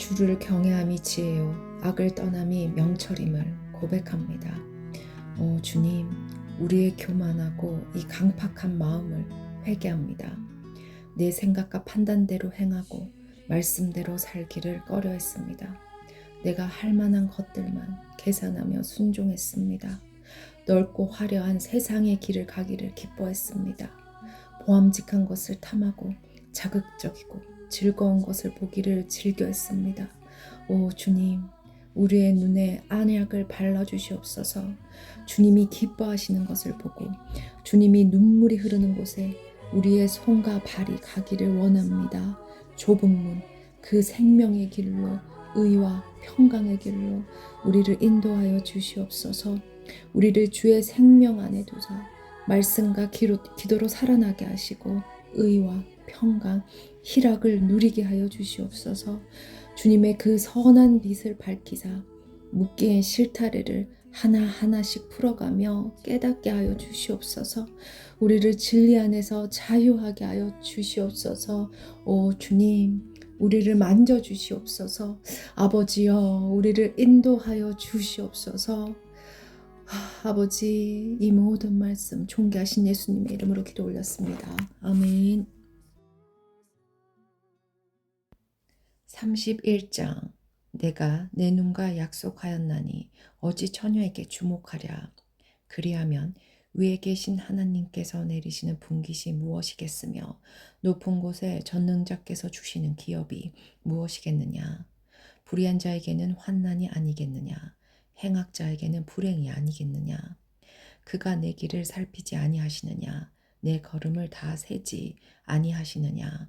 주를 경외함이 지혜요 악을 떠남이 명철임을 고백합니다. 주님, 우리의 교만하고 이 강팍한 마음을 회개합니다. 내 생각과 판단대로 행하고 말씀대로 살기를 꺼려했습니다. 내가 할 만한 것들만 계산하며 순종했습니다. 넓고 화려한 세상의 길을 가기를 기뻐했습니다. 보암직한 것을 탐하고 자극적이고 즐거운 것을 보기를 즐겨했습니다. 오 주님, 우리의 눈에 안약을 발라주시옵소서. 주님이 기뻐하시는 것을 보고 주님이 눈물이 흐르는 곳에 우리의 손과 발이 가기를 원합니다. 좁은 문, 그 생명의 길로, 의와 평강의 길로 우리를 인도하여 주시옵소서. 우리를 주의 생명 안에 두사 말씀과 기도로 살아나게 하시고 의와 평강, 희락을 누리게 하여 주시옵소서. 주님의 그 선한 빛을 밝히사 묶인 실타래를 하나하나씩 풀어가며 깨닫게 하여 주시옵소서. 우리를 진리 안에서 자유하게 하여 주시옵소서. 오 주님, 우리를 만져주시옵소서. 아버지여, 우리를 인도하여 주시옵소서. 아버지, 이 모든 말씀 존귀하신 예수님의 이름으로 기도 올렸습니다. 아멘. 31장. 내가 내 눈과 약속하였나니 어찌 처녀에게 주목하랴. 그리하면 위에 계신 하나님께서 내리시는 분깃이 무엇이겠으며 높은 곳에 전능자께서 주시는 기업이 무엇이겠느냐. 불의한 자에게는 환난이 아니겠느냐. 행악자에게는 불행이 아니겠느냐. 그가 내 길을 살피지 아니하시느냐. 내 걸음을 다 세지 아니하시느냐.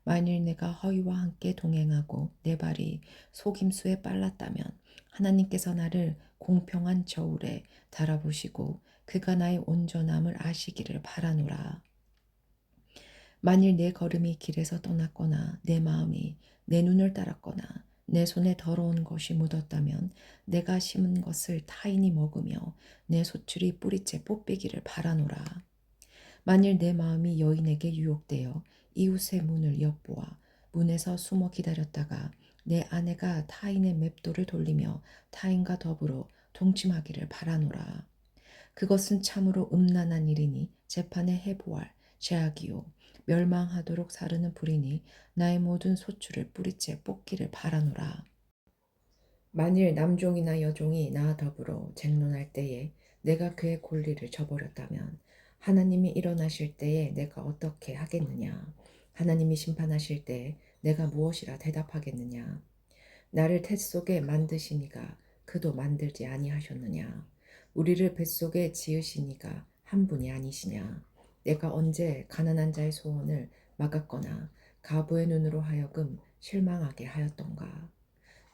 만일 내가 허위와 함께 동행하고 내 발이 속임수에 빨랐다면 하나님께서 나를 공평한 저울에 달아보시고 그가 나의 온전함을 아시기를 바라노라. 만일 내 걸음이 길에서 떠났거나 내 마음이 내 눈을 따랐거나 내 손에 더러운 것이 묻었다면 내가 심은 것을 타인이 먹으며 내 소출이 뿌리째 뽑히기를 바라노라. 만일 내 마음이 여인에게 유혹되어 이웃의 문을 엿보아 문에서 숨어 기다렸다가 내 아내가 타인의 맵도를 돌리며 타인과 더불어 동침하기를 바라노라. 그것은 참으로 음란한 일이니 재판에 해보할 죄악이요 멸망하도록 사르는 불이니 나의 모든 소출을 뿌리째 뽑기를 바라노라. 만일 남종이나 여종이 나와 더불어 쟁론할 때에 내가 그의 권리를 저버렸다면 하나님이 일어나실 때에 내가 어떻게 하겠느냐. 하나님이 심판하실 때에 내가 무엇이라 대답하겠느냐. 나를 뱃속에 만드시니가 그도 만들지 아니하셨느냐. 우리를 뱃속에 지으시니가 한 분이 아니시냐. 내가 언제 가난한 자의 소원을 막았거나 가부의 눈으로 하여금 실망하게 하였던가.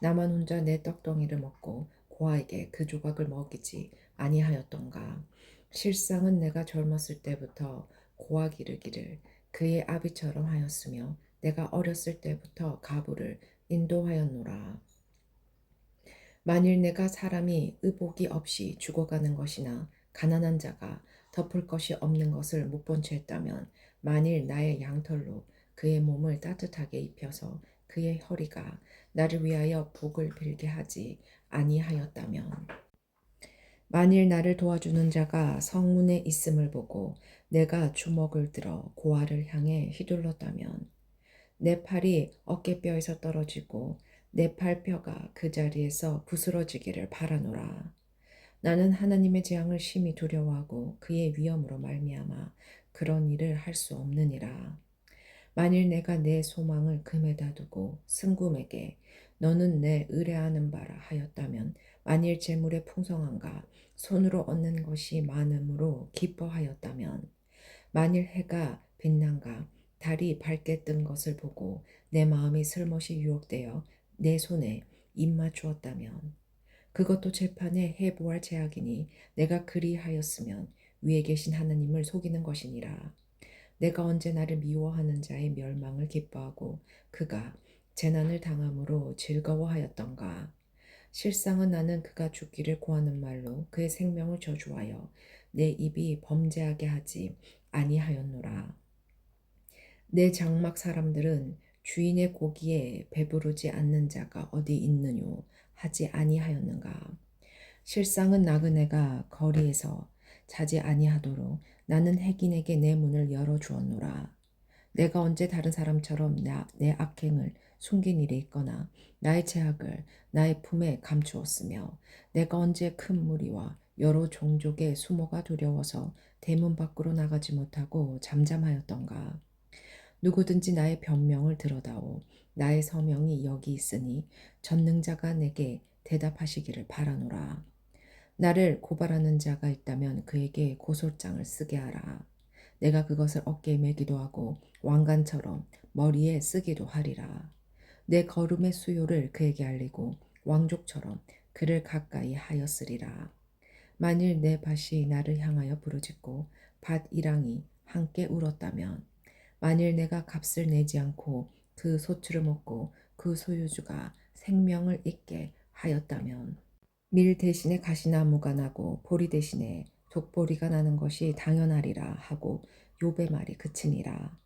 나만 혼자 내 떡덩이를 먹고 고아에게 그 조각을 먹이지 아니하였던가. 실상은 내가 젊었을 때부터 고아 기르기를 그의 아비처럼 하였으며 내가 어렸을 때부터 가부를 인도하였노라. 만일 내가 사람이 의복이 없이 죽어가는 것이나 가난한 자가 덮을 것이 없는 것을 못 본 채 했다면 만일 나의 양털로 그의 몸을 따뜻하게 입혀서 그의 허리가 나를 위하여 복을 빌게 하지 아니하였다면 만일 나를 도와주는 자가 성문에 있음을 보고 내가 주먹을 들어 고아를 향해 휘둘렀다면 내 팔이 어깨뼈에서 떨어지고 내 팔뼈가 그 자리에서 부스러지기를 바라노라. 나는 하나님의 재앙을 심히 두려워하고 그의 위엄으로 말미암아 그런 일을 할 수 없느니라. 만일 내가 내 소망을 금에다 두고 승금에게 너는 내 의뢰하는 바라 하였다면 만일 재물의 풍성함과 손으로 얻는 것이 많음으로 기뻐하였다면 만일 해가 빛난가 달이 밝게 뜬 것을 보고 내 마음이 슬며시 유혹되어 내 손에 입맞추었다면 그것도 재판에 해보할 죄악이니 내가 그리하였으면 위에 계신 하나님을 속이는 것이니라. 내가 언제 나를 미워하는 자의 멸망을 기뻐하고 그가 재난을 당함으로 즐거워하였던가. 실상은 나는 그가 죽기를 고하는 말로 그의 생명을 저주하여 내 입이 범죄하게 하지 아니하였노라. 내 장막 사람들은 주인의 고기에 배부르지 않는 자가 어디 있느뇨 하지 아니하였는가. 실상은 나그네가 거리에서 자지 아니하도록 나는 흑인에게 내 문을 열어 주었노라. 내가 언제 다른 사람처럼 내 악행을 숨긴 일이 있거나 나의 죄악을 나의 품에 감추었으며 내가 언제 큰 무리와 여러 종족의 수모가 두려워서 대문 밖으로 나가지 못하고 잠잠하였던가. 누구든지 나의 변명을 들어다오. 나의 서명이 여기 있으니 전능자가 내게 대답하시기를 바라노라. 나를 고발하는 자가 있다면 그에게 고소장을 쓰게 하라. 내가 그것을 어깨에 매기도 하고 왕관처럼 머리에 쓰기도 하리라. 내 걸음의 수요를 그에게 알리고 왕족처럼 그를 가까이 하였으리라. 만일 내 밭이 나를 향하여 부르짖고 밭 이랑이 함께 울었다면 만일 내가 값을 내지 않고 그 소출을 먹고 그 소유주가 생명을 잊게 하였다면 밀 대신에 가시나무가 나고 보리 대신에 독보리가 나는 것이 당연하리라 하고 욥의 말이 그치니라.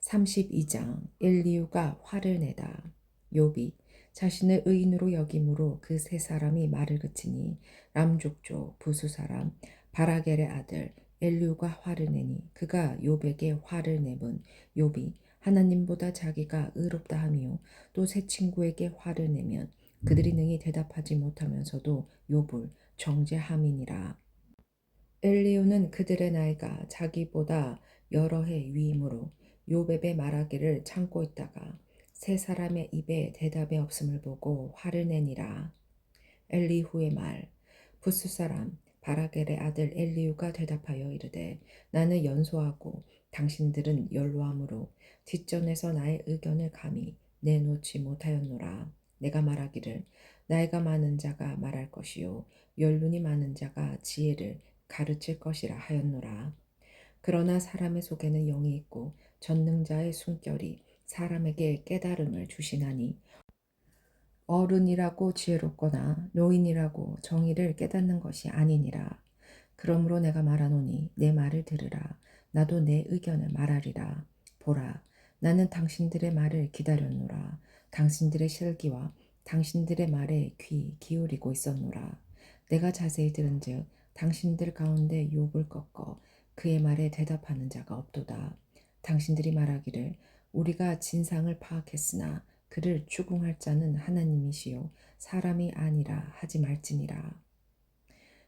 32장 엘리후가 화를 내다. 욥이 자신을 의인으로 여김으로 그 세 사람이 말을 그치니 람족족 부수 사람 바라겔의 아들 엘리후가 화를 내니 그가 욥에게 화를 내면 욥이 하나님보다 자기가 의롭다 하며 또 세 친구에게 화를 내면 그들이 능히 대답하지 못하면서도 욥을 정죄함이니라. 엘리후는 그들의 나이가 자기보다 여러 해 위이므로 욥에게 말하기를 참고 있다가 세 사람의 입에 대답이 없음을 보고 화를 내니라. 엘리후의 말. 부스 사람 바라겔의 아들 엘리후가 대답하여 이르되 나는 연소하고 당신들은 연로함으로 뒷전에서 나의 의견을 감히 내놓지 못하였노라. 내가 말하기를 나이가 많은 자가 말할 것이요 연륜이 많은 자가 지혜를 가르칠 것이라 하였노라. 그러나 사람의 속에는 영이 있고 전능자의 숨결이 사람에게 깨달음을 주시나니 어른이라고 지혜롭거나 노인이라고 정의를 깨닫는 것이 아니니라. 그러므로 내가 말하노니 내 말을 들으라. 나도 내 의견을 말하리라. 보라, 나는 당신들의 말을 기다렸노라. 당신들의 실기와 당신들의 말에 귀 기울이고 있었노라. 내가 자세히 들은즉 당신들 가운데 욥을 꺾어 그의 말에 대답하는 자가 없도다. 당신들이 말하기를 우리가 진상을 파악했으나 그를 추궁할 자는 하나님이시요 사람이 아니라 하지 말지니라.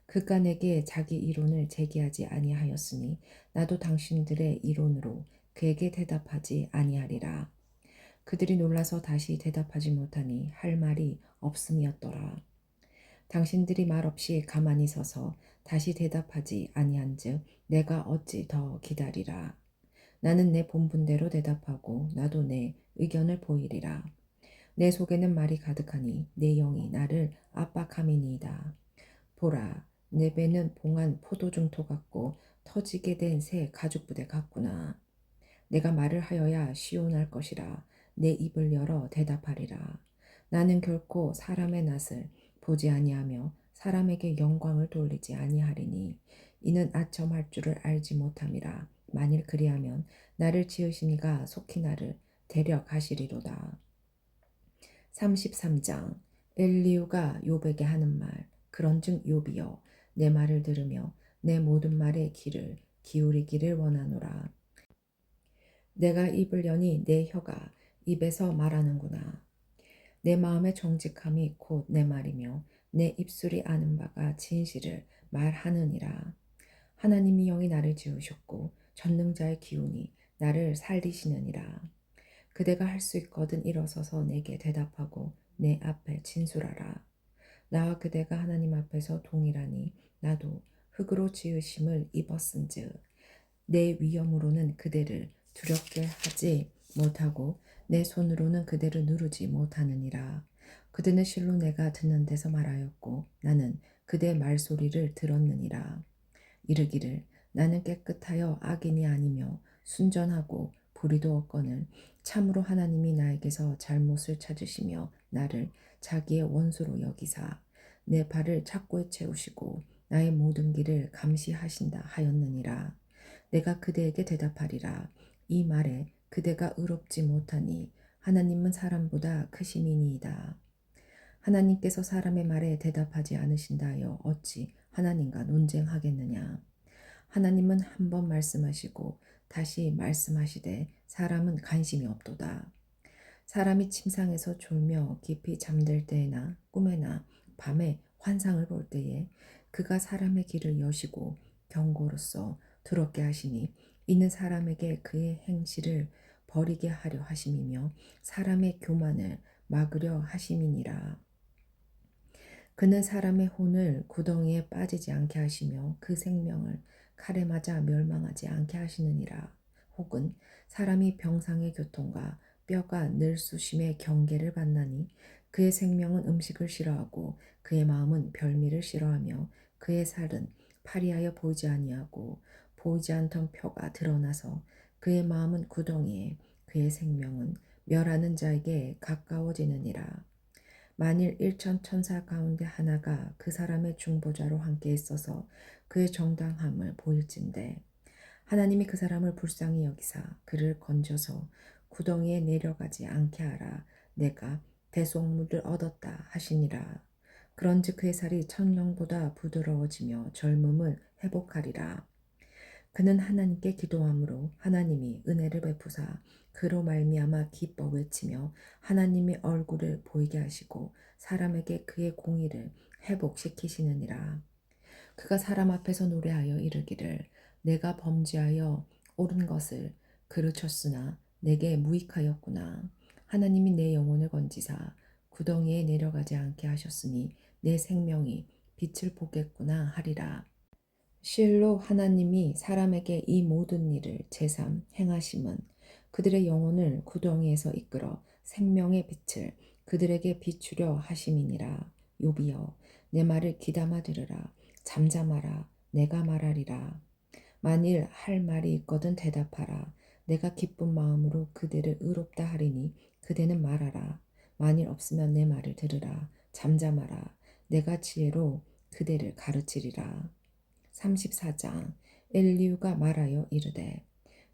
그가 내게 자기 이론을 제기하지 아니하였으니 나도 당신들의 이론으로 그에게 대답하지 아니하리라. 그들이 놀라서 다시 대답하지 못하니 할 말이 없음이었더라. 당신들이 말없이 가만히 서서 다시 대답하지 아니한즉 내가 어찌 더 기다리라. 나는 내 본분대로 대답하고 나도 내 의견을 보이리라. 내 속에는 말이 가득하니 내 영이 나를 압박함이니이다. 보라, 내 배는 봉한 포도중토 같고 터지게 된 새 가죽부대 같구나. 내가 말을 하여야 시온할 것이라. 내 입을 열어 대답하리라. 나는 결코 사람의 낯을 보지 아니하며 사람에게 영광을 돌리지 아니하리니 이는 아첨할 줄을 알지 못함이라. 만일 그리하면 나를 지으신 이가 속히 나를 데려가시리로다. 33장 엘리후가 욥에게 하는 말. 그런즉 욥이여 내 말을 들으며 내 모든 말에 귀를 기울이기를 원하노라. 내가 입을 여니 내 혀가 입에서 말하는구나. 내 마음의 정직함이 곧 내 말이며 내 입술이 아는 바가 진실을 말하느니라. 하나님이 영이 나를 지으셨고 전능자의 기운이 나를 살리시느니라. 그대가 할 수 있거든 일어서서 내게 대답하고 내 앞에 진술하라. 나와 그대가 하나님 앞에서 동일하니 나도 흙으로 지으심을 입었은즉 내 위엄으로는 그대를 두렵게 하지 못하고 내 손으로는 그대를 누르지 못하느니라. 그대는 실로 내가 듣는 데서 말하였고 나는 그대 말소리를 들었느니라. 이르기를 나는 깨끗하여 악인이 아니며 순전하고 불의도 없거늘 참으로 하나님이 나에게서 잘못을 찾으시며 나를 자기의 원수로 여기사 내 발을 착고에 채우시고 나의 모든 길을 감시하신다 하였느니라. 내가 그대에게 대답하리라. 이 말에 그대가 의롭지 못하니 하나님은 사람보다 크심이니이다. 하나님께서 사람의 말에 대답하지 않으신다 하여 어찌 하나님과 논쟁하겠느냐. 하나님은 한 번 말씀하시고 다시 말씀하시되 사람은 관심이 없도다. 사람이 침상에서 졸며 깊이 잠들 때에나 꿈에나 밤에 환상을 볼 때에 그가 사람의 길을 여시고 경고로써 두렵게 하시니 이는 사람에게 그의 행실을 버리게 하려 하심이며 사람의 교만을 막으려 하심이니라. 그는 사람의 혼을 구덩이에 빠지지 않게 하시며 그 생명을 칼에 맞아 멸망하지 않게 하시느니라. 혹은 사람이 병상의 교통과 뼈가 늘쑤심의 경계를 받나니 그의 생명은 음식을 싫어하고 그의 마음은 별미를 싫어하며 그의 살은 파리하여 보이지 아니하고 보이지 않던 표가 드러나서 그의 마음은 구덩이에 그의 생명은 멸하는 자에게 가까워지느니라. 만일 일천 천사 가운데 하나가 그 사람의 중보자로 함께 있어서 그의 정당함을 보일진대 하나님이 그 사람을 불쌍히 여기사 그를 건져서 구덩이에 내려가지 않게 하라. 내가 대속물을 얻었다 하시니라. 그런즉 그의 살이 천령보다 부드러워지며 젊음을 회복하리라. 그는 하나님께 기도함으로 하나님이 은혜를 베푸사 그로 말미암아 기뻐 외치며 하나님의 얼굴을 보이게 하시고 사람에게 그의 공의를 회복시키시느니라. 그가 사람 앞에서 노래하여 이르기를 내가 범죄하여 옳은 것을 그르쳤으나 내게 무익하였구나. 하나님이 내 영혼을 건지사 구덩이에 내려가지 않게 하셨으니 내 생명이 빛을 보겠구나 하리라. 실로 하나님이 사람에게 이 모든 일을 제삼 행하심은 그들의 영혼을 구덩이에서 이끌어 생명의 빛을 그들에게 비추려 하심이니라. 요비여 내 말을 귀담아 들으라. 잠잠하라. 내가 말하리라. 만일 할 말이 있거든 대답하라. 내가 기쁜 마음으로 그대를 의롭다 하리니 그대는 말하라. 만일 없으면 내 말을 들으라. 잠잠하라. 내가 지혜로 그대를 가르치리라. 34장 엘리후가 말하여 이르되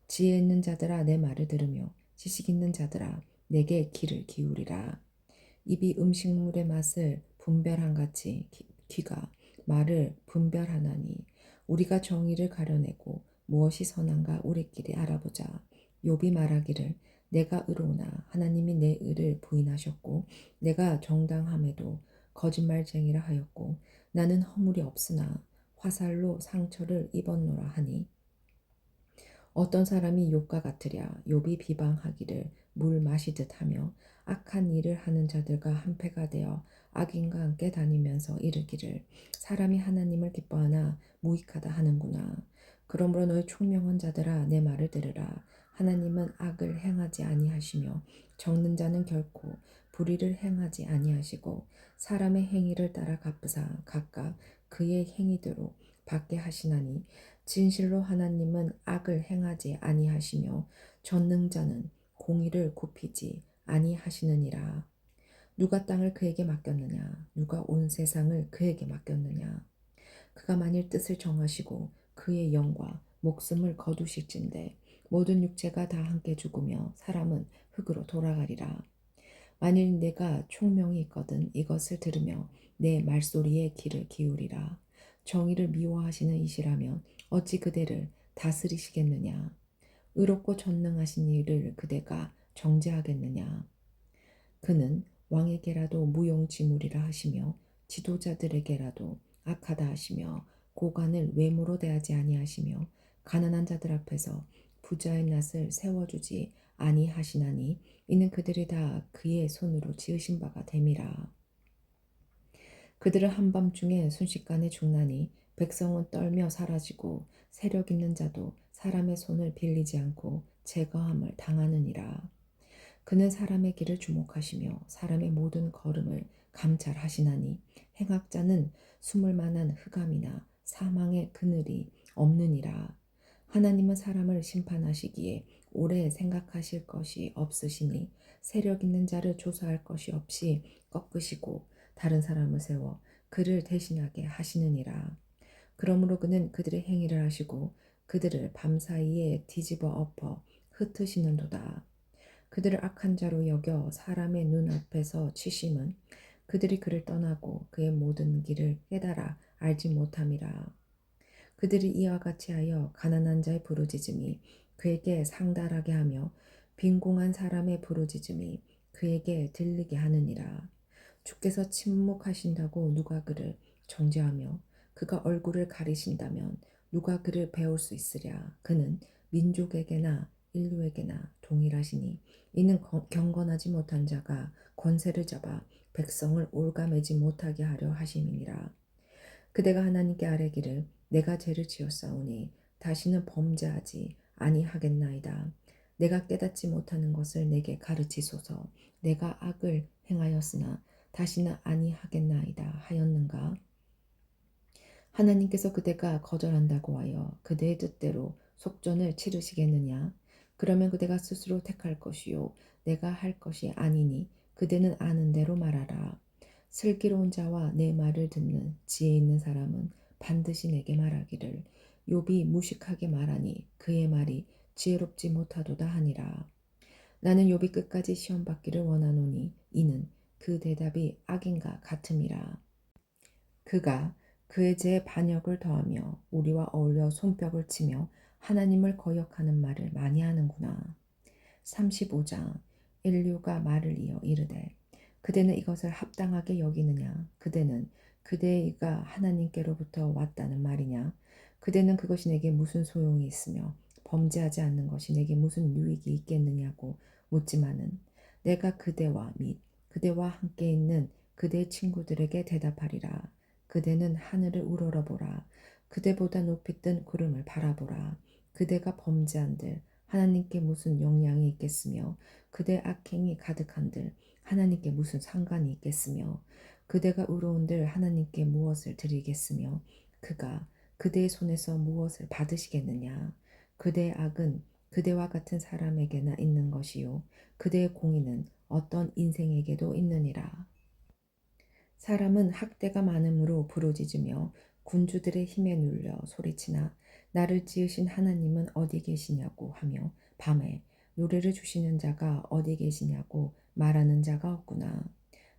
지혜 있는 자들아 내 말을 들으며 지식 있는 자들아 내게 귀를 기울이라. 입이 음식물의 맛을 분별한 같이 귀가 말을 분별하나니 우리가 정의를 가려내고 무엇이 선한가 우리끼리 알아보자. 욥이 말하기를 내가 의로우나 하나님이 내 의를 부인하셨고 내가 정당함에도 거짓말쟁이라 하였고 나는 허물이 없으나 화살로 상처를 입었노라 하니 어떤 사람이 욥과 같으랴. 욥이 비방하기를 물 마시듯 하며 악한 일을 하는 자들과 한패가 되어 악인과 함께 다니면서 이르기를 사람이 하나님을 기뻐하나 무익하다 하는구나. 그러므로 너희 총명한 자들아 내 말을 들으라. 하나님은 악을 행하지 아니하시며 적는 자는 결코 불의를 행하지 아니하시고 사람의 행위를 따라 갚으사 각각 그의 행위대로 받게 하시나니 진실로 하나님은 악을 행하지 아니하시며 전능자는 공의를 굽히지 아니하시느니라. 누가 땅을 그에게 맡겼느냐? 누가 온 세상을 그에게 맡겼느냐? 그가 만일 뜻을 정하시고 그의 영과 목숨을 거두실진데 모든 육체가 다 함께 죽으며 사람은 흙으로 돌아가리라. 만일 내가 총명이 있거든 이것을 들으며 내 말소리에 귀를 기울이라. 정의를 미워하시는 이시라면 어찌 그대를 다스리시겠느냐. 의롭고 전능하신 이를 그대가 정죄하겠느냐. 그는 왕에게라도 무용지물이라 하시며 지도자들에게라도 악하다 하시며 고관을 외모로 대하지 아니하시며 가난한 자들 앞에서 부자의 낯을 세워주지 아니하시나니 이는 그들이 다 그의 손으로 지으신 바가 됨이라. 그들은 한밤중에 순식간에 죽나니 백성은 떨며 사라지고 세력 있는 자도 사람의 손을 빌리지 않고 제거함을 당하느니라. 그는 사람의 길을 주목하시며 사람의 모든 걸음을 감찰하시나니 행악자는 숨을 만한 흑암이나 사망의 그늘이 없느니라. 하나님은 사람을 심판하시기에 오래 생각하실 것이 없으시니 세력 있는 자를 조사할 것이 없이 꺾으시고 다른 사람을 세워 그를 대신하게 하시느니라. 그러므로 그는 그들의 행위를 하시고 그들을 밤사이에 뒤집어 엎어 흩으시는도다. 그들을 악한 자로 여겨 사람의 눈앞에서 치심은 그들이 그를 떠나고 그의 모든 길을 깨달아 알지 못함이라. 그들이 이와 같이 하여 가난한 자의 부르짖음이 그에게 상달하게 하며 빈궁한 사람의 부르짖음이 그에게 들리게 하느니라. 주께서 침묵하신다고 누가 그를 정죄하며 그가 얼굴을 가리신다면 누가 그를 배울 수 있으랴. 그는 민족에게나 인류에게나 동일하시니 이는 경건하지 못한 자가 권세를 잡아 백성을 올가매지 못하게 하려 하심이니라. 그대가 하나님께 아뢰기를 내가 죄를 지었사오니 다시는 범죄하지 아니하겠나이다. 내가 깨닫지 못하는 것을 내게 가르치소서. 내가 악을 행하였으나 다시는 아니하겠나이다 하였는가? 하나님께서 그대가 거절한다고 하여 그대의 뜻대로 속전을 치르시겠느냐? 그러면 그대가 스스로 택할 것이요 내가 할 것이 아니니 그대는 아는 대로 말하라. 슬기로운 자와 내 말을 듣는 지혜 있는 사람은 반드시 내게 말하기를 욥이 무식하게 말하니 그의 말이 지혜롭지 못하도다 하니라. 나는 욥이 끝까지 시험 받기를 원하노니 이는 그 대답이 악인과 같음이라. 그가 그의 죄에 반역을 더하며 우리와 어울려 손뼉을 치며 하나님을 거역하는 말을 많이 하는구나. 35장 인류가 말을 이어 이르되 그대는 이것을 합당하게 여기느냐? 그대는 그대의 의가 하나님께로부터 왔다는 말이냐? 그대는 그것이 내게 무슨 소용이 있으며 범죄하지 않는 것이 내게 무슨 유익이 있겠느냐고 묻지만은 내가 그대와 및 그대와 함께 있는 그대의 친구들에게 대답하리라. 그대는 하늘을 우러러보라. 그대보다 높이 뜬 구름을 바라보라. 그대가 범죄한들 하나님께 무슨 영향이 있겠으며 그대 악행이 가득한들 하나님께 무슨 상관이 있겠으며 그대가 의로운들 하나님께 무엇을 드리겠으며 그가 그대의 손에서 무엇을 받으시겠느냐. 그대의 악은 그대와 같은 사람에게나 있는 것이요 그대의 공의는 어떤 인생에게도 있느니라. 사람은 학대가 많음으로 부르짖으며 군주들의 힘에 눌려 소리치나 나를 지으신 하나님은 어디 계시냐고 하며 밤에 노래를 주시는 자가 어디 계시냐고 말하는 자가 없구나.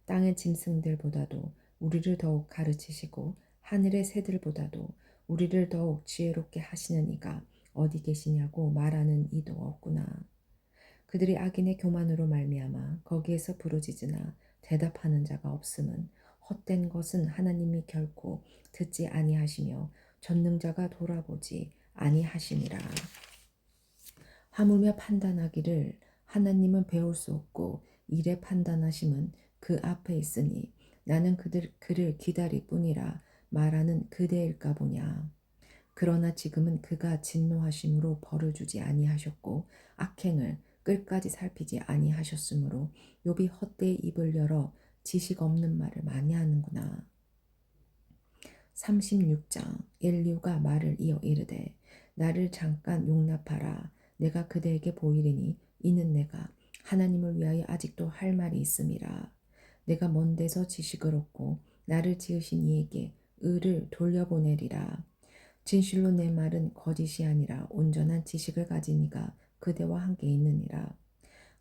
땅의 짐승들보다도 우리를 더욱 가르치시고 하늘의 새들보다도 우리를 더욱 지혜롭게 하시는 이가 어디 계시냐고 말하는 이도 없구나. 그들이 악인의 교만으로 말미암아 거기에서 부르짖으나 대답하는 자가 없음은 헛된 것은 하나님이 결코 듣지 아니하시며 전능자가 돌아보지 아니하심이라. 하물며 판단하기를 하나님은 배울 수 없고 일에 판단하심은 그 앞에 있으니 나는 그를 기다릴 뿐이라 말하는 그대일까 보냐. 그러나 지금은 그가 진노하심으로 벌을 주지 아니하셨고 악행을 끝까지 살피지 아니하셨으므로 욥이 헛되이 입을 열어 지식 없는 말을 많이 하는구나. 36장 엘리후가 말을 이어 이르되 나를 잠깐 용납하라. 내가 그대에게 보이리니 이는 내가 하나님을 위하여 아직도 할 말이 있음이라. 내가 먼 데서 지식을 얻고 나를 지으신 이에게 의를 돌려보내리라. 진실로 내 말은 거짓이 아니라 온전한 지식을 가진 이가 그대와 함께 있느니라.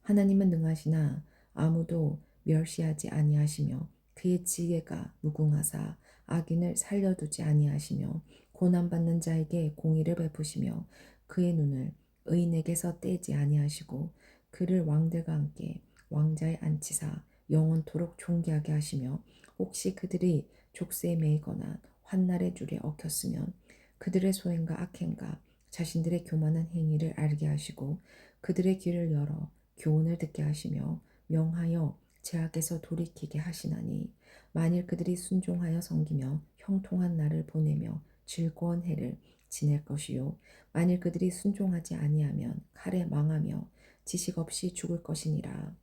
하나님은 능하시나 아무도 멸시하지 아니하시며 그의 지혜가 무궁하사 악인을 살려두지 아니하시며 고난받는 자에게 공의를 베푸시며 그의 눈을 의인에게서 떼지 아니하시고 그를 왕들과 함께 왕자에 앉히사 영원토록 존귀하게 하시며 혹시 그들이 족쇄에 매이거나 환날의 줄에 얽혔으면 그들의 소행과 악행과 자신들의 교만한 행위를 알게 하시고 그들의 귀를 열어 교훈을 듣게 하시며 명하여 죄악에서 돌이키게 하시나니 만일 그들이 순종하여 섬기며 형통한 날을 보내며 즐거운 해를 지낼 것이요 만일 그들이 순종하지 아니하면 칼에 망하며 지식 없이 죽을 것이니라.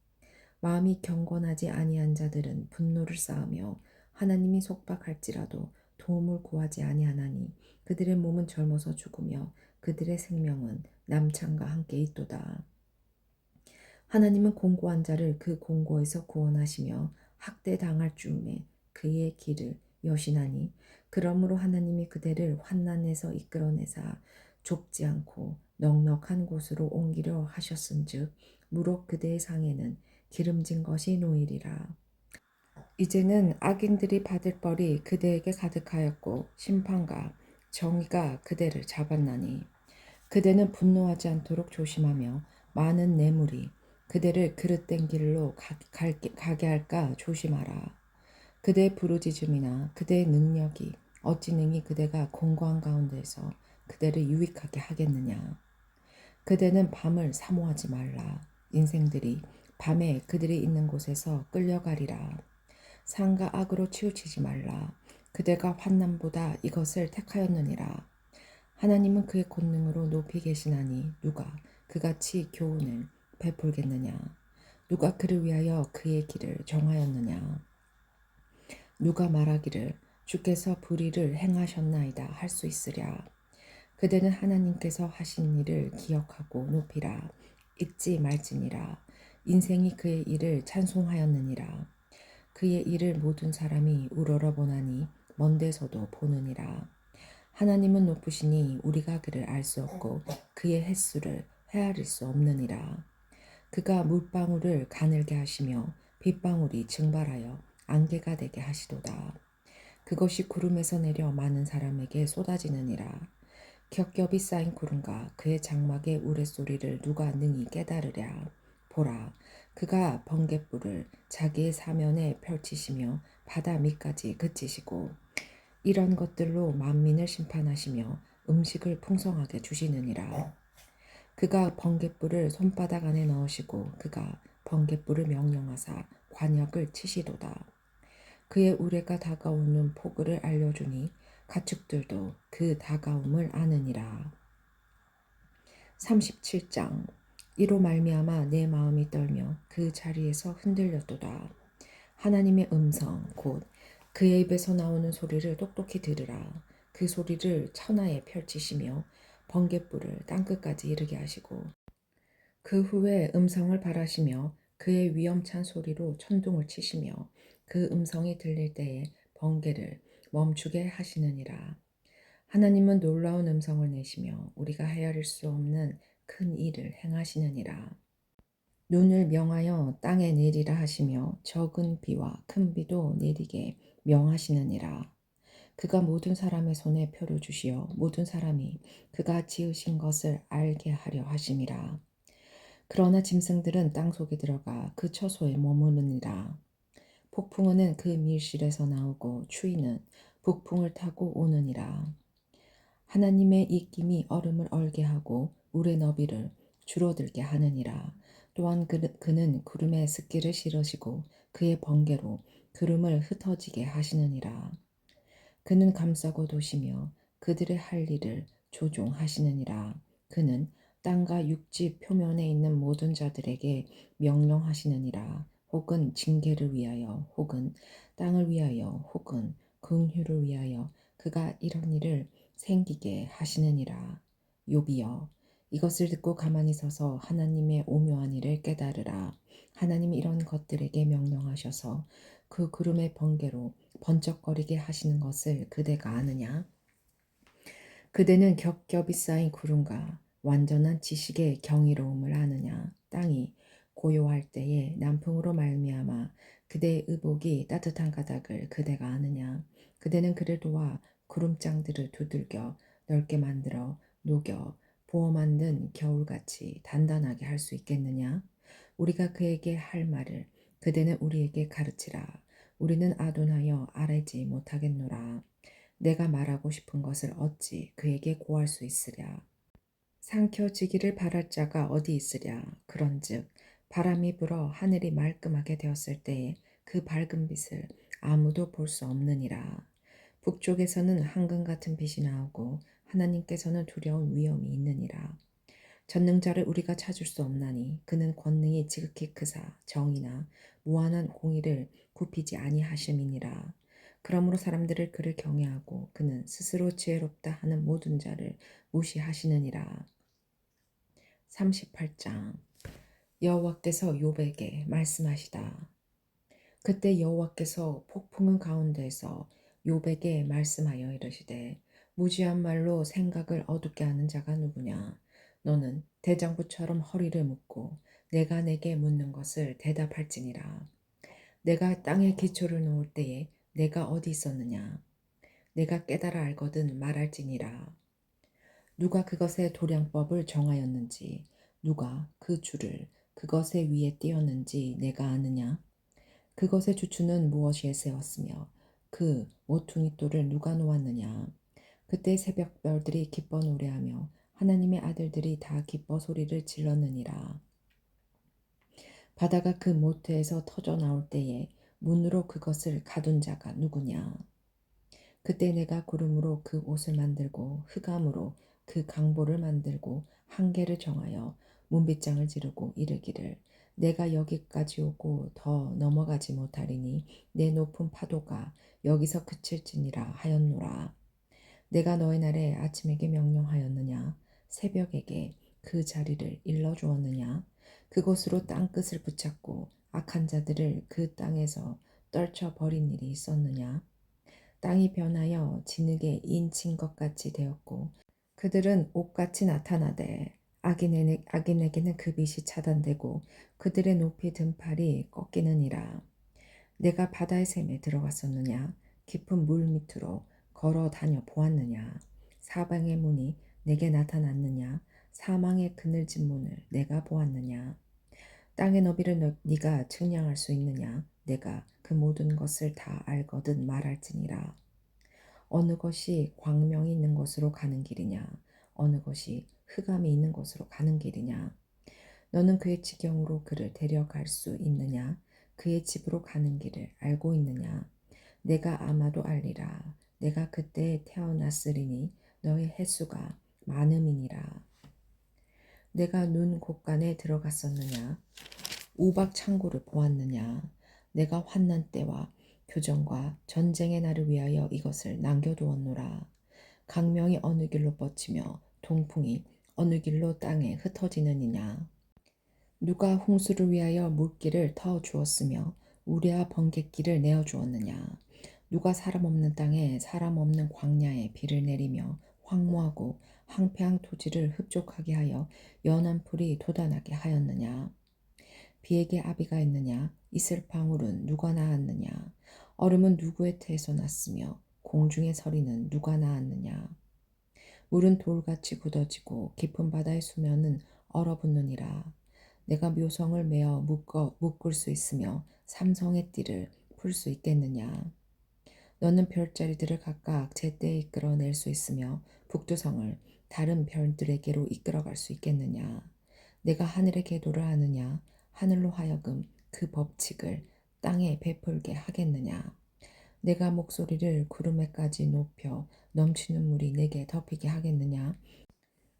마음이 경건하지 아니한 자들은 분노를 쌓으며 하나님이 속박할지라도 도움을 구하지 아니하나니 그들의 몸은 젊어서 죽으며 그들의 생명은 남창과 함께 있도다. 하나님은 공고한 자를 그 공고에서 구원하시며 학대당할 즈음에 그의 길을 여시나니 그러므로 하나님이 그대를 환난에서 이끌어내사 좁지 않고 넉넉한 곳으로 옮기려 하셨은즉 무릇 그대의 상에는 기름진 것이 놓이리라. 이제는 악인들이 받을 벌이 그대에게 가득하였고 심판과 정의가 그대를 잡았나니 그대는 분노하지 않도록 조심하며 많은 뇌물이 그대를 그릇된 길로 가게 할까 조심하라. 그대의 부르짖음이나 그대의 능력이 어찌 능히 그대가 공고한 가운데서 그대를 유익하게 하겠느냐. 그대는 밤을 사모하지 말라. 인생들이 밤에 그들이 있는 곳에서 끌려가리라. 상과 악으로 치우치지 말라. 그대가 환난보다 이것을 택하였느니라. 하나님은 그의 권능으로 높이 계시나니 누가 그같이 교훈을 베풀겠느냐. 누가 그를 위하여 그의 길을 정하였느냐. 누가 말하기를 주께서 불의를 행하셨나이다 할 수 있으랴. 그대는 하나님께서 하신 일을 기억하고 높이라. 잊지 말지니라. 인생이 그의 일을 찬송하였느니라. 그의 일을 모든 사람이 우러러 보나니 먼 데서도 보느니라. 하나님은 높으시니 우리가 그를 알 수 없고 그의 횟수를 헤아릴 수 없느니라. 그가 물방울을 가늘게 하시며 빗방울이 증발하여 안개가 되게 하시도다. 그것이 구름에서 내려 많은 사람에게 쏟아지느니라. 겹겹이 쌓인 구름과 그의 장막의 우레소리를 누가 능히 깨달으랴. 보라, 그가 번갯불을 자기의 사면에 펼치시며 바다 밑까지 그치시고 이런 것들로 만민을 심판하시며 음식을 풍성하게 주시느니라. 그가 번갯불을 손바닥 안에 넣으시고 그가 번갯불을 명령하사 관역을 치시도다. 그의 우레가 다가오는 포그를 알려주니 가축들도 그 다가옴을 아느니라. 37장. 이로 말미암아 내 마음이 떨며 그 자리에서 흔들렸도다. 하나님의 음성 곧 그의 입에서 나오는 소리를 똑똑히 들으라. 그 소리를 천하에 펼치시며 번갯불을 땅끝까지 이르게 하시고 그 후에 음성을 발하시며 그의 위엄찬 소리로 천둥을 치시며 그 음성이 들릴 때에 번개를 멈추게 하시느니라. 하나님은 놀라운 음성을 내시며 우리가 헤아릴 수 없는 큰 일을 행하시느니라. 눈을 명하여 땅에 내리라 하시며 적은 비와 큰 비도 내리게 명하시느니라. 그가 모든 사람의 손에 표를 주시어 모든 사람이 그가 지으신 것을 알게 하려 하심이라. 그러나 짐승들은 땅속에 들어가 그 처소에 머무르니라. 폭풍우는 그 밀실에서 나오고 추위는 북풍을 타고 오느니라. 하나님의 입김이 얼음을 얼게 하고 물의 너비를 줄어들게 하느니라. 또한 그는 구름에 습기를 실으시고 그의 번개로 구름을 흩어지게 하시느니라. 그는 감싸고 도시며 그들의 할 일을 조종하시느니라. 그는 땅과 육지 표면에 있는 모든 자들에게 명령하시느니라. 혹은 징계를 위하여 혹은 땅을 위하여 혹은 긍휼을 위하여 그가 이런 일을 생기게 하시느니라. 욥이여 이것을 듣고 가만히 서서 하나님의 오묘한 일을 깨달으라. 하나님이 이런 것들에게 명령하셔서 그 구름의 번개로 번쩍거리게 하시는 것을 그대가 아느냐? 그대는 겹겹이 쌓인 구름과 완전한 지식의 경이로움을 아느냐? 땅이 고요할 때에 남풍으로 말미암아 그대의 의복이 따뜻한 가닥을 그대가 아느냐? 그대는 그를 도와 구름장들을 두들겨 넓게 만들어 녹여 부어 만든 겨울같이 단단하게 할 수 있겠느냐? 우리가 그에게 할 말을 그대는 우리에게 가르치라. 우리는 아둔하여 알지 못하겠노라. 내가 말하고 싶은 것을 어찌 그에게 고할 수 있으랴. 삼켜지기를 바랄 자가 어디 있으랴. 그런즉 바람이 불어 하늘이 말끔하게 되었을 때에 그 밝은 빛을 아무도 볼 수 없느니라. 북쪽에서는 황금 같은 빛이 나오고 하나님께서는 두려운 위험이 있느니라. 전능자를 우리가 찾을 수 없나니 그는 권능이 지극히 크사 정의나 무한한 공의를 굽히지 아니하심이니라. 그러므로 사람들을 그를 경외하고 그는 스스로 지혜롭다 하는 모든 자를 무시하시느니라. 38장. 여호와께서 욥에게 말씀하시다. 그때 여호와께서 폭풍은 가운데에서 욥에게 말씀하여 이르시되 무지한 말로 생각을 어둡게 하는 자가 누구냐. 너는 대장부처럼 허리를 묶고 내가 내게 묻는 것을 대답할지니라. 내가 땅에 기초를 놓을 때에 내가 어디 있었느냐? 내가 깨달아 알거든 말할지니라. 누가 그것의 도량법을 정하였는지, 누가 그 줄을 그것의 위에 띄었는지 내가 아느냐? 그것의 주추는 무엇이에 세웠으며 그 모퉁이돌을 누가 놓았느냐? 그때 새벽별들이 기뻐 노래하며 하나님의 아들들이 다 기뻐 소리를 질렀느니라. 바다가 그 모태에서 터져 나올 때에 문으로 그것을 가둔 자가 누구냐? 그때 내가 구름으로 그 옷을 만들고 흑암으로 그 강보를 만들고 한계를 정하여 문빗장을 지르고 이르기를 내가 여기까지 오고 더 넘어가지 못하리니 내 높은 파도가 여기서 그칠지니라 하였노라. 내가 너의 날에 아침에게 명령하였느냐? 새벽에게 그 자리를 일러주었느냐? 그곳으로 땅끝을 붙잡고 악한 자들을 그 땅에서 떨쳐버린 일이 있었느냐? 땅이 변하여 진흙에 인친 것 같이 되었고 그들은 옷같이 나타나되 악인에게는 그 빛이 차단되고 그들의 높이 든 팔이 꺾이느니라. 내가 바다의 샘에 들어갔었느냐? 깊은 물 밑으로 걸어 다녀 보았느냐? 사방의 문이 내게 나타났느냐? 사망의 그늘진 문을 내가 보았느냐? 땅의 너비를 네가 측량할 수 있느냐? 내가 그 모든 것을 다 알거든 말할지니라. 어느 것이 광명이 있는 곳으로 가는 길이냐? 어느 것이 흑암이 있는 곳으로 가는 길이냐? 너는 그의 지경으로 그를 데려갈 수 있느냐? 그의 집으로 가는 길을 알고 있느냐? 내가 아마도 알리라. 내가 그때 태어났으리니 너의 횟수가 많음이니라. 내가 눈 곳간에 들어갔었느냐? 우박 창고를 보았느냐? 내가 환난 때와 교정과 전쟁의 날을 위하여 이것을 남겨두었노라. 강명이 어느 길로 뻗치며 동풍이 어느 길로 땅에 흩어지느니냐? 누가 홍수를 위하여 물길을 터 주었으며 우레와 번갯길을 내어 주었느냐? 누가 사람 없는 땅에 사람 없는 광야에 비를 내리며 황무하고 황폐한 토지를 흡족하게 하여 연한 풀이 돋아나게 하였느냐? 비에게 아비가 있느냐? 이슬 방울은 누가 낳았느냐? 얼음은 누구의 태에서 났으며 공중의 서리는 누가 낳았느냐? 물은 돌같이 굳어지고 깊은 바다의 수면은 얼어붙느니라. 내가 묘성을 메어 묶을 수 있으며 삼성의 띠를 풀 수 있겠느냐? 너는 별자리들을 각각 제때에 이끌어낼 수 있으며 북두성을 다른 별들에게로 이끌어갈 수 있겠느냐? 내가 하늘의 계도를 아느냐? 하늘로 하여금 그 법칙을 땅에 베풀게 하겠느냐? 내가 목소리를 구름에까지 높여 넘치는 물이 내게 덮이게 하겠느냐?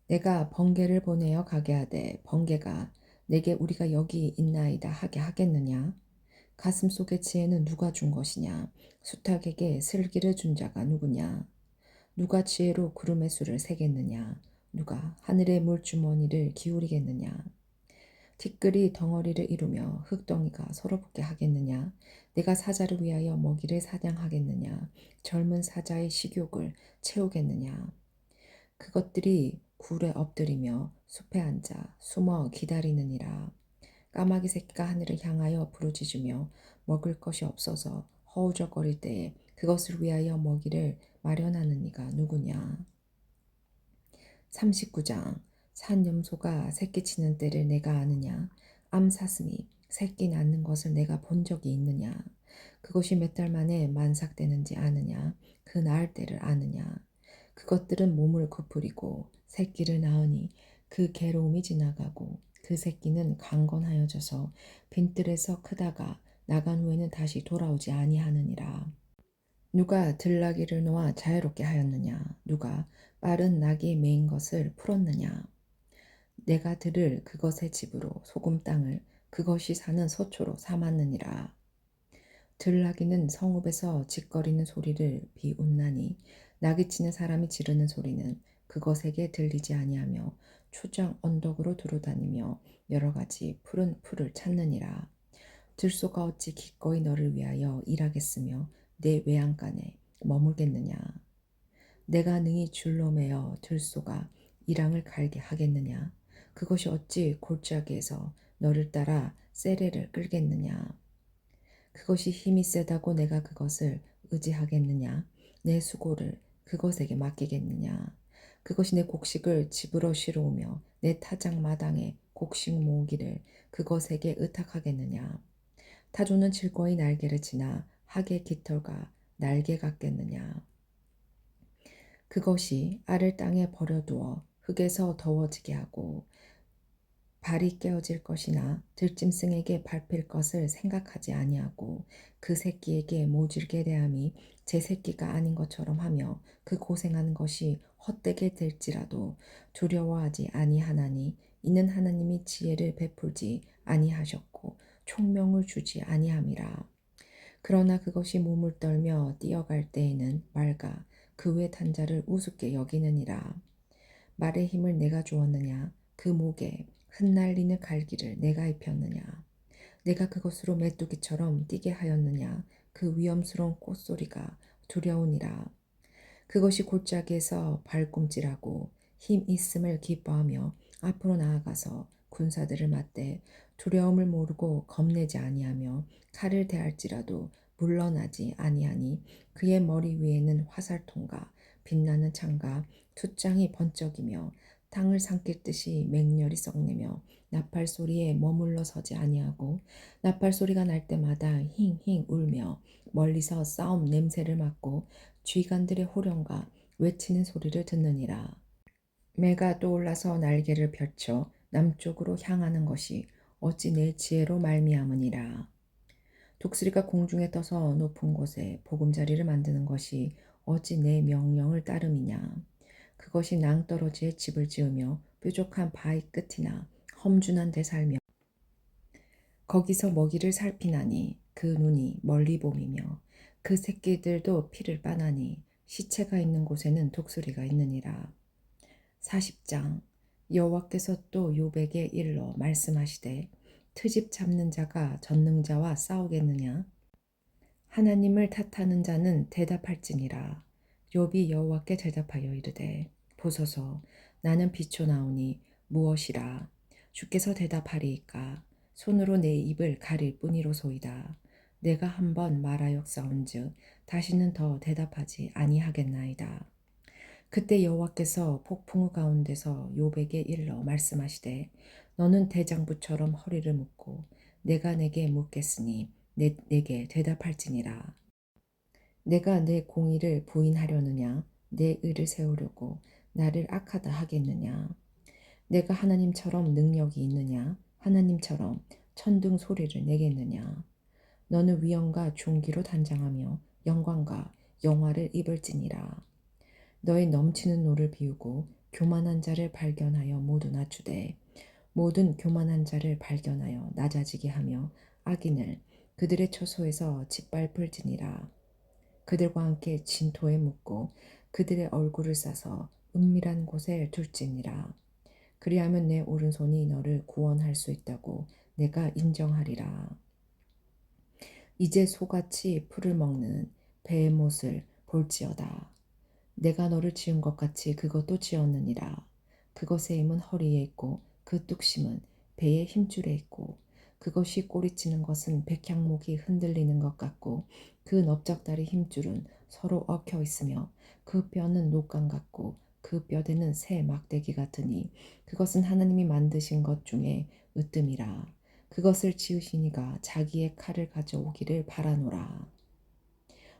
내가 번개를 보내어 가게 하되 번개가 내게 우리가 여기 있나이다 하게 하겠느냐? 가슴 속의 지혜는 누가 준 것이냐? 수탉에게 슬기를 준 자가 누구냐? 누가 지혜로 구름의 수를 세겠느냐? 누가 하늘의 물주머니를 기울이겠느냐? 티끌이 덩어리를 이루며 흙덩이가 서러붙게 하겠느냐? 내가 사자를 위하여 먹이를 사냥하겠느냐? 젊은 사자의 식욕을 채우겠느냐? 그것들이 굴에 엎드리며 숲에 앉아 숨어 기다리느니라. 까마귀 새끼가 하늘을 향하여 부르짖으며 먹을 것이 없어서 허우적거릴 때에 그것을 위하여 먹이를 마련하는 이가 누구냐. 39장 산염소가 새끼치는 때를 내가 아느냐. 암사슴이 새끼 낳는 것을 내가 본 적이 있느냐. 그것이 몇 달 만에 만삭되는지 아느냐. 그 낳을 때를 아느냐. 그것들은 몸을 굽으리고 새끼를 낳으니 그 괴로움이 지나가고 그 새끼는 강건하여져서 빈뜰에서 크다가 나간 후에는 다시 돌아오지 아니하느니라. 누가 들나귀를 놓아 자유롭게 하였느냐? 누가 빠른 나귀에 매인 것을 풀었느냐? 내가 들을 그것의 집으로 소금 땅을 그것이 사는 서초로 삼았느니라. 들나귀는 성읍에서 짖거리는 소리를 비웃나니 나귀치는 사람이 지르는 소리는 그것에게 들리지 아니하며 초장 언덕으로 두루다니며 여러 가지 푸른 풀을 찾느니라. 들소가 어찌 기꺼이 너를 위하여 일하겠으며 내 외양간에 머물겠느냐. 내가 능히 줄로 매어 들소가 이랑을 갈게 하겠느냐. 그것이 어찌 골짜기에서 너를 따라 세레를 끌겠느냐? 그것이 힘이 세다고 내가 그것을 의지하겠느냐? 내 수고를 그것에게 맡기겠느냐? 그것이 내 곡식을 집으로 실어오며 내 타작마당에 곡식 모으기를 그것에게 의탁하겠느냐? 타조는 즐거이 날개를 치나 학의 깃털과 날개 같겠느냐? 그것이 알을 땅에 버려두어 흙에서 더워지게 하고 발이 깨어질 것이나 들짐승에게 밟힐 것을 생각하지 아니하고 그 새끼에게 모질게 대함이 제 새끼가 아닌 것처럼 하며 그 고생하는 것이 헛되게 될지라도 두려워하지 아니하나니 이는 하나님이 지혜를 베풀지 아니하셨고 총명을 주지 아니함이라. 그러나 그것이 몸을 떨며 뛰어갈 때에는 말과 그 외 탄자를 우습게 여기느니라. 말의 힘을 내가 주었느냐? 그 목에 흩날리는 갈기를 내가 입혔느냐? 내가 그것으로 메뚜기처럼 뛰게 하였느냐? 그 위험스러운 꽃소리가 두려우니라. 그것이 골짜기에서 발꿈질하고 힘 있음을 기뻐하며 앞으로 나아가서 군사들을 맞대 두려움을 모르고 겁내지 아니하며 칼을 대할지라도 물러나지 아니하니 그의 머리 위에는 화살통과 빛나는 창과 투장이 번쩍이며 땅을 삼킬 듯이 맹렬히 썩내며 나팔 소리에 머물러 서지 아니하고 나팔 소리가 날 때마다 힝힝 울며 멀리서 싸움 냄새를 맡고 쥐간들의 호령과 외치는 소리를 듣느니라. 매가 떠올라서 날개를 펼쳐 남쪽으로 향하는 것이 어찌 내 지혜로 말미암으니라. 독수리가 공중에 떠서 높은 곳에 보금자리를 만드는 것이 어찌 내 명령을 따름이냐. 그것이 낭떠러지에 집을 지으며 뾰족한 바위 끝이나 험준한 데 살며 거기서 먹이를 살피나니 그 눈이 멀리 봄이며 그 새끼들도 피를 빠나니 시체가 있는 곳에는 독수리가 있느니라. 40장 여호와께서 또 욥에게 일러 말씀하시되 트집 잡는 자가 전능자와 싸우겠느냐? 하나님을 탓하는 자는 대답할지니라. 욥이 여호와께 대답하여 이르되 보소서 나는 비춰나오니 무엇이라 주께서 대답하리이까 손으로 내 입을 가릴 뿐이로소이다. 내가 한번 말하였사온즉 다시는 더 대답하지 아니하겠나이다. 그때 여호와께서 폭풍우 가운데서 욥에게 일러 말씀하시되 너는 대장부처럼 허리를 묶고 내가 내게 묻겠으니 내게 대답할지니라. 내가 내 공의를 부인하려느냐 내 의를 세우려고 나를 악하다 하겠느냐. 내가 하나님처럼 능력이 있느냐 하나님처럼 천둥 소리를 내겠느냐. 너는 위엄과 존귀로 단장하며 영광과 영화를 입을지니라. 너의 넘치는 노를 비우고 교만한 자를 발견하여 모두 낮추되 모든 교만한 자를 발견하여 낮아지게 하며 악인을 그들의 처소에서 짓밟을지니라. 그들과 함께 진토에 묻고 그들의 얼굴을 싸서 은밀한 곳에 둘지니라. 그리하면 내 오른손이 너를 구원할 수 있다고 내가 인정하리라. 이제 소같이 풀을 먹는 배의 못을 볼지어다. 내가 너를 지은 것 같이 그것도 지었느니라. 그것의 힘은 허리에 있고 그 뚝심은 배의 힘줄에 있고 그것이 꼬리치는 것은 백향목이 흔들리는 것 같고 그 넓적다리 힘줄은 서로 얽혀 있으며 그 뼈는 녹강 같고 그 뼈대는 새 막대기 같으니 그것은 하나님이 만드신 것 중에 으뜸이라. 그것을 지으시니가 자기의 칼을 가져오기를 바라노라.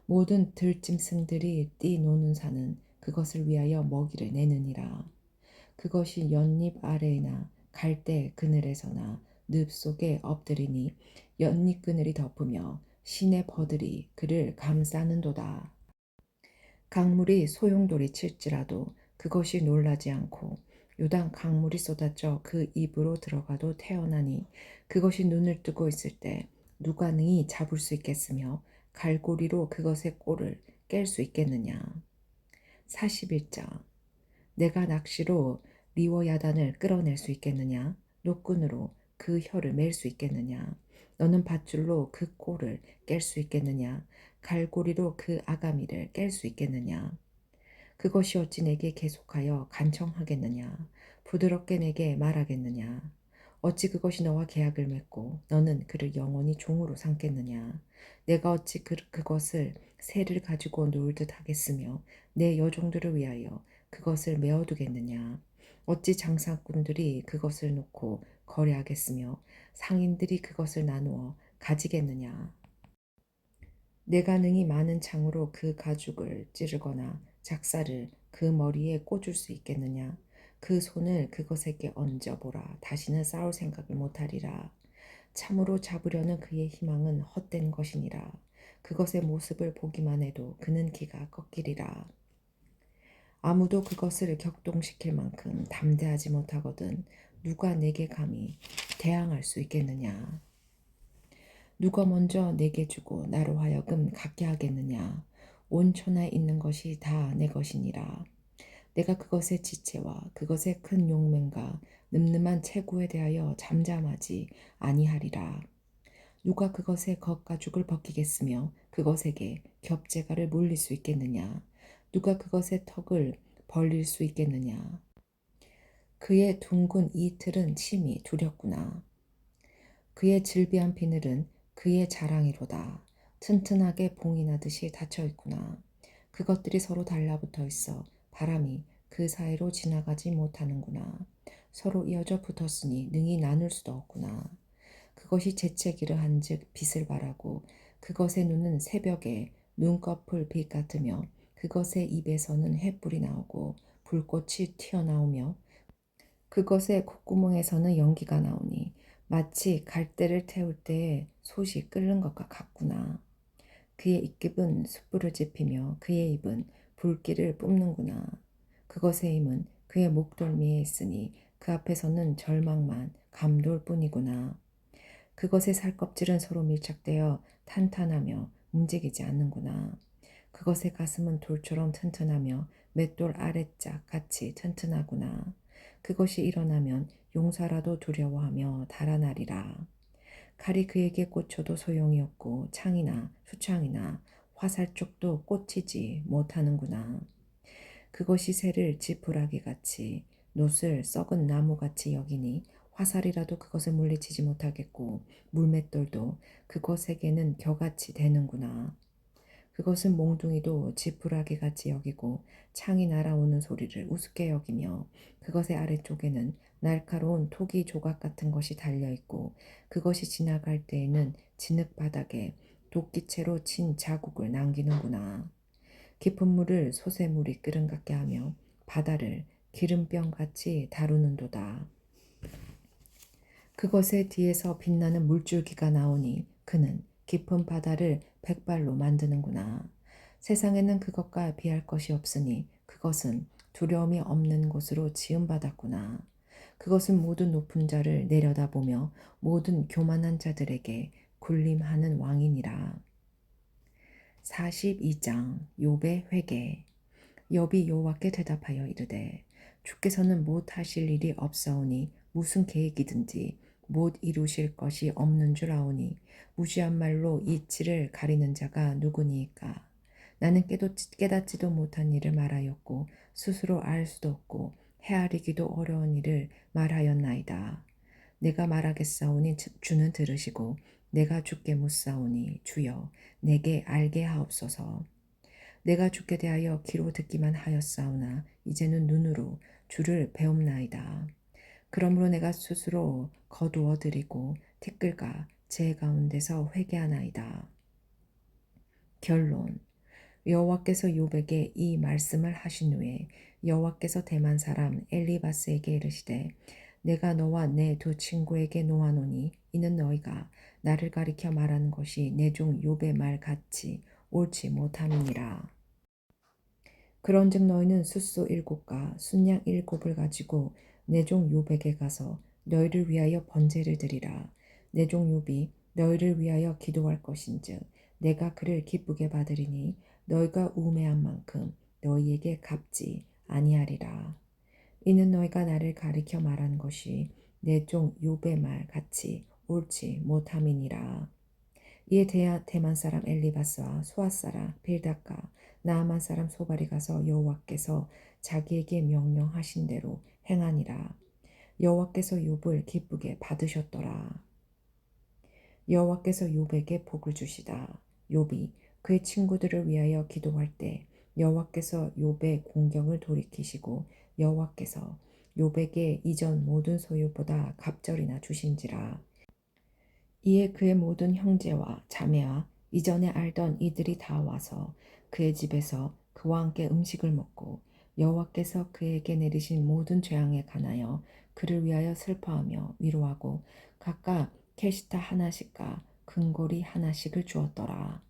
모든 들짐승들이 뛰노는 산은 그것을 위하여 먹이를 내느니라. 그것이 연잎 아래나 갈대 그늘에서나 늪 속에 엎드리니 연잎 그늘이 덮으며 시내 버들이 그를 감싸는도다. 강물이 소용돌이 칠지라도 그것이 놀라지 않고 요단 강물이 쏟아져 그 입으로 들어가도 태어나니 그것이 눈을 뜨고 있을 때 누가 능히 잡을 수 있겠으며 갈고리로 그것의 꼴을 깰 수 있겠느냐. 41장 내가 낚시로 리워야단을 끌어낼 수 있겠느냐. 노끈으로 그 혀를 맬 수 있겠느냐. 너는 밧줄로 그 꼴을 깰 수 있겠느냐. 갈고리로 그 아가미를 깰 수 있겠느냐. 그것이 어찌 내게 계속하여 간청하겠느냐. 부드럽게 내게 말하겠느냐. 어찌 그것이 너와 계약을 맺고 너는 그를 영원히 종으로 삼겠느냐. 내가 어찌 그것을 새를 가지고 놀듯 하겠으며 내 여종들을 위하여 그것을 메어두겠느냐. 어찌 장사꾼들이 그것을 놓고 거래하겠으며 상인들이 그것을 나누어 가지겠느냐. 내가 능히 많은 창으로 그 가죽을 찌르거나 작사를 그 머리에 꽂을 수 있겠느냐. 그 손을 그것에게 얹어보라. 다시는 싸울 생각을 못하리라. 참으로 잡으려는 그의 희망은 헛된 것이니라. 그것의 모습을 보기만 해도 그는 기가 꺾이리라. 아무도 그것을 격동시킬 만큼 담대하지 못하거든 누가 내게 감히 대항할 수 있겠느냐. 누가 먼저 내게 주고 나로 하여금 갖게 하겠느냐. 온 천하에 있는 것이 다 내 것이니라. 내가 그것의 지체와 그것의 큰 용맹과 늠름한 체구에 대하여 잠잠하지 아니하리라. 누가 그것의 겉가죽을 벗기겠으며 그것에게 겹재가를 물릴 수 있겠느냐. 누가 그것의 턱을 벌릴 수 있겠느냐. 그의 둥근 이틀은 심히 두렵구나. 그의 질비한 비늘은 그의 자랑이로다. 튼튼하게 봉이 나듯이 닫혀 있구나. 그것들이 서로 달라붙어 있어 바람이 그 사이로 지나가지 못하는구나. 서로 이어져 붙었으니 능히 나눌 수도 없구나. 그것이 재채기를 한즉 빛을 발하고 그것의 눈은 새벽에 눈꺼풀 빛 같으며 그것의 입에서는 횃불이 나오고 불꽃이 튀어나오며 그것의 콧구멍에서는 연기가 나오니 마치 갈대를 태울 때에 솥이 끓는 것과 같구나. 그의 입은 숯불을 지피며 그의 입은 불길을 뿜는구나. 그것의 힘은 그의 목덜미에 있으니 그 앞에서는 절망만 감돌 뿐이구나. 그것의 살껍질은 서로 밀착되어 탄탄하며 움직이지 않는구나. 그것의 가슴은 돌처럼 튼튼하며 맷돌 아래짝 같이 튼튼하구나. 그것이 일어나면 용사라도 두려워하며 달아나리라. 칼이 그에게 꽂혀도 소용이 없고 창이나 수창이나 화살 쪽도 꽂히지 못하는구나. 그것이 새를 지푸라기 같이 놋을 썩은 나무같이 여기니 화살이라도 그것을 물리치지 못하겠고 물맷돌도 그것에게는 겨같이 되는구나. 그것은 몽둥이도 지푸라기 같이 여기고 창이 날아오는 소리를 우습게 여기며 그것의 아래쪽에는 날카로운 토기 조각 같은 것이 달려있고 그것이 지나갈 때에는 진흙 바닥에 도끼채로 친 자국을 남기는구나. 깊은 물을 솟에물이 끓음 같게 하며 바다를 기름병같이 다루는도다. 그것의 뒤에서 빛나는 물줄기가 나오니 그는 깊은 바다를 백발로 만드는구나. 세상에는 그것과 비할 것이 없으니 그것은 두려움이 없는 곳으로 지음받았구나. 그것은 모든 높은 자를 내려다보며 모든 교만한 자들에게 군림하는 왕이니라. 42장 욥의 회개. 욥이 여호와께 대답하여 이르되 주께서는 못하실 일이 없사오니 무슨 계획이든지 못 이루실 것이 없는 줄 아오니 무지한 말로 이치를 가리는 자가 누구니이까. 나는 깨닫지도 못한 일을 말하였고 스스로 알 수도 없고 헤아리기도 어려운 일을 말하였나이다. 내가 말하겠사오니 주는 들으시고 내가 주께 묻사오니 주여 내게 알게 하옵소서. 내가 주께 대하여 귀로 듣기만 하였사오나 이제는 눈으로 주를 배움나이다. 그러므로 내가 스스로 거두어 드리고 티끌과 제 가운데서 회개하나이다. 결론. 여호와께서 욥에게 이 말씀을 하신 후에 여호와께서 대만 사람 엘리바스에게 이르시되 내가 너와 내 두 친구에게 놓아노니 이는 너희가 나를 가리켜 말하는 것이 내 종 욥의 말 같이 옳지 못함이니라. 그런즉 너희는 숫소 7과 순양 7을 가지고 내 종 욥에게 가서 너희를 위하여 번제를 드리라. 내 종 욥이 너희를 위하여 기도할 것인즉 내가 그를 기쁘게 받으리니 너희가 우매한 만큼 너희에게 갚지 아니하리라. 이는 너희가 나를 가리켜 말한 것이 내 종 욥의 말 같이 옳지 못함이니라. 이에 대만 사람 엘리바스와 수아 사람 빌닷과 나아만 사람 소발이 가서 여호와께서 자기에게 명령하신 대로 행하니라. 여호와께서 욥을 기쁘게 받으셨더라. 여호와께서 욥에게 복을 주시다. 욥이 그의 친구들을 위하여 기도할 때 여호와께서 욥의 공경을 돌이키시고 여호와께서 욥에게 이전 모든 소유보다 갑절이나 주신지라. 이에 그의 모든 형제와 자매와 이전에 알던 이들이 다 와서 그의 집에서 그와 함께 음식을 먹고 여호와께서 그에게 내리신 모든 재앙에 관하여 그를 위하여 슬퍼하며 위로하고 각각 캐시타 하나씩과 금고리 하나씩을 주었더라.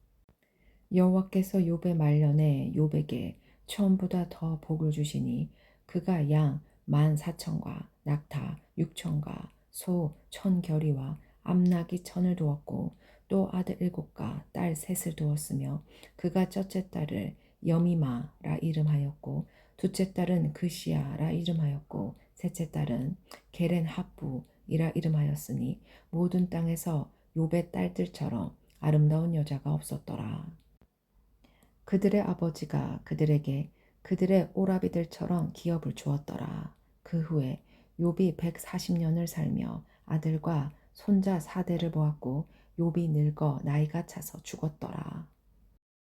여호와께서 욥의 말년에 욥에게 처음보다 더 복을 주시니 그가 양 14,000과 낙타 6,000과 소 1,000겨리와 암나귀 1,000을 두었고 또 아들 7과 딸 3을 두었으며 그가 첫째 딸을 여미마라 이름하였고 둘째 딸은 그시야라 이름하였고 셋째 딸은 게렌 하부이라 이름하였으니 모든 땅에서 욥의 딸들처럼 아름다운 여자가 없었더라. 그들의 아버지가 그들에게 그들의 오라비들처럼 기업을 주었더라. 그 후에 욥이 140년을 살며 아들과 손자 4대를 보았고 욥이 늙어 나이가 차서 죽었더라.